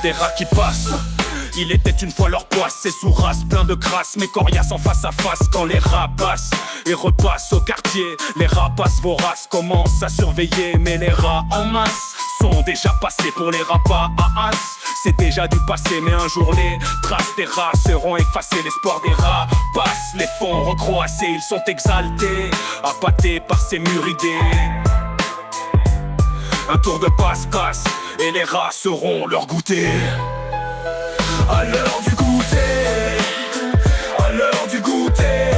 des rats qui passent. Il était une fois leur poisse, c'est sous race, plein de crasse, mais coriaces en face à face quand les rats passent et repassent au quartier. Les rapaces voraces commencent à surveiller, mais les rats en masse sont déjà passés pour les rapas à as. C'est déjà du passé, mais un jour les traces des rats seront effacées. L'espoir des rats passe, les font recroasser, ils sont exaltés, appâtés par ces muridés. Un tour de passe-passe et les rats seront leur goûter. À l'heure du goûter, à l'heure du goûter,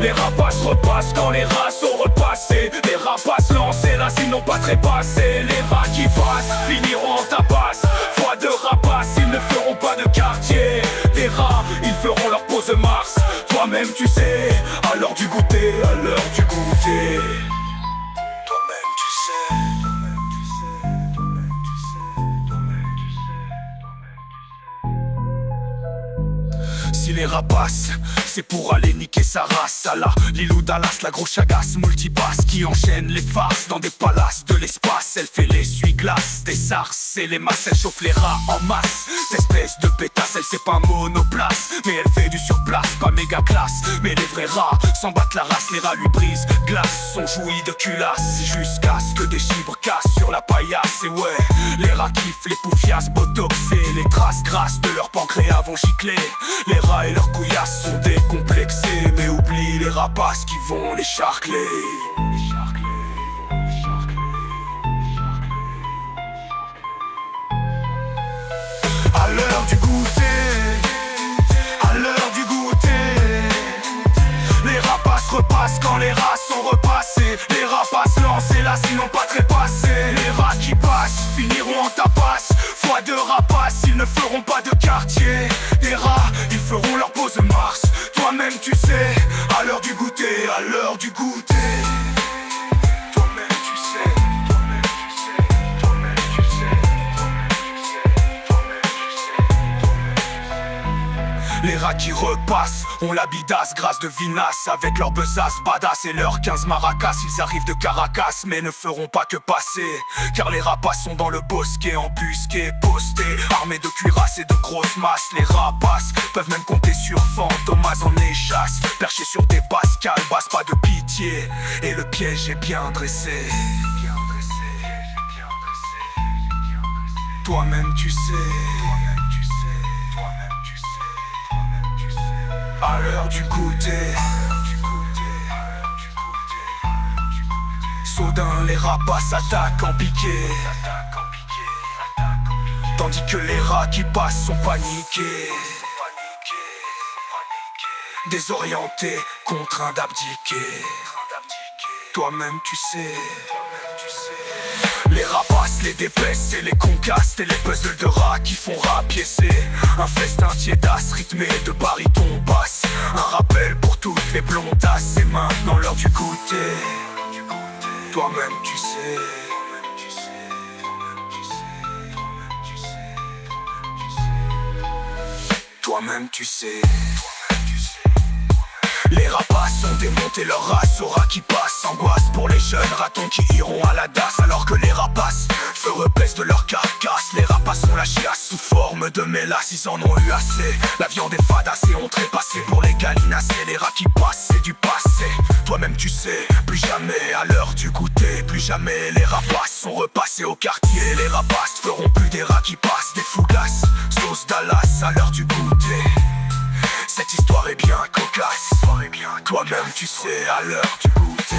les rapaces repassent quand les rats sont repassés. Les rapaces lancés là s'ils n'ont pas trépassé. Les rats qui passent finiront en tapasse. Foi de rapaces, ils ne feront pas de quartier. Des rats, ils feront leur pause Mars. Toi-même tu sais, à l'heure du goûter, à l'heure du goûter. Toi-même tu sais. Si les rapaces, c'est pour aller niquer sa race. À la Lilou Dallas, la grosse chagasse multipasse qui enchaîne les farces dans des palaces de l'espace. Elle fait l'essuie-glace des sarces et les masses. Elle chauffe les rats en masse. Espèce de pétasse, elle c'est pas monoplace, mais elle fait du surplace, pas méga classe. Mais les vrais rats s'en battent la race. Les rats lui brisent glace, sont jouis de culasse, jusqu'à ce que des chibres cassent sur la paillasse. Et ouais, les rats kiffent les poufiasses botoxées. Les traces grasses de leur pancréas vont gicler. Les rats et leurs couillasses sont décomplexés, mais oublie les rapaces qui vont les charcler. À l'heure du goûter, à l'heure du goûter, les rapaces repassent quand les rats sont repassés. Les rapaces lancés là s'ils n'ont pas trépassé. Les rats qui passent finiront en tapasse. Foi de rapaces, ils ne feront pas de quartier. Des rats, ils feront leur pause Mars. Toi-même tu sais, à l'heure du goûter, à l'heure du goûter. Toi-même tu sais, toi-même tu sais, toi-même tu sais, toi-même tu sais. Les rats qui repassent ont la bidasse, grâce de vinasse. Avec leur besace badass et leurs 15 maracas. Ils arrivent de Caracas mais ne feront pas que passer. Car les rapaces sont dans le bosquet, embusqués, postés, armés de cuirasses et de grosses masses. Les rapaces peuvent même compter sur Fantomas en échasse, perchés sur des pascales, basse pas de pitié. Et le piège est bien dressé. Toi-même tu sais. À l'heure du goûter, soudain les rapaces attaquent en piqué, tandis que les rats qui passent sont paniqués, désorientés, contraints d'abdiquer. Toi-même tu sais. Les rapaces, les dépaissent et les concassent. Et les puzzles de rats qui font rapiécer. Un festin tiédasse rythmé de baryton basse. Un rappel pour toutes les blondasses. C'est maintenant l'heure du goûter. Toi-même tu sais. Toi-même tu sais. Les rapaces ont démonté leur race aux rats qui passent. Angoisse pour les jeunes ratons qui iront à la DAS. Alors que les rapaces feu repaissent de leur carcasse. Les rapaces ont la chiasse sous forme de mélasse. Ils en ont eu assez, la viande est fadasse et ont trépassé pour les gallinacés. Les rats qui passent, c'est du passé. Toi-même tu sais, plus jamais à l'heure du goûter. Plus jamais les rapaces sont repassés au quartier. Les rapaces feront plus des rats qui passent. Des fougasses, sauce Dallas à l'heure du goûter. Cette histoire est bien cocasse. Toi-même tu sais, à l'heure du goûter.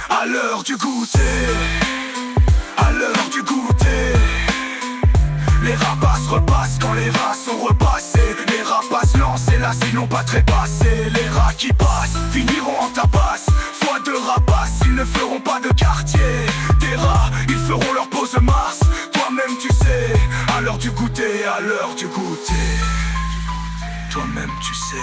À l'heure du goûter, à l'heure du goûter, les rapaces repassent quand les rats sont repassés. Les rapaces lancés là s'ils n'ont pas trépassé. Les rats qui passent finiront en tapasse. Foi de rapaces, ils ne feront pas de quartier. Des rats, ils feront leur pause Mars. Toi-même tu sais, à l'heure du goûter, à l'heure du goûter. Toi-même tu sais.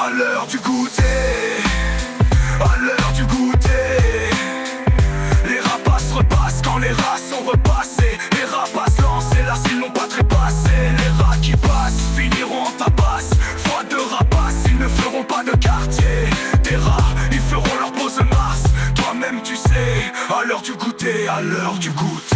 À l'heure du goûter, à l'heure du goûter, les rapaces repassent quand les rats sont repassés. Les rapaces lancent hélas ils n'ont pas trépassé. Les rats qui passent finiront en tabasse. Foi de rapaces, ils ne feront pas de quartier. Des rats, ils feront leur pause Mars. Toi-même tu sais, à l'heure du goûter, à l'heure du goûter.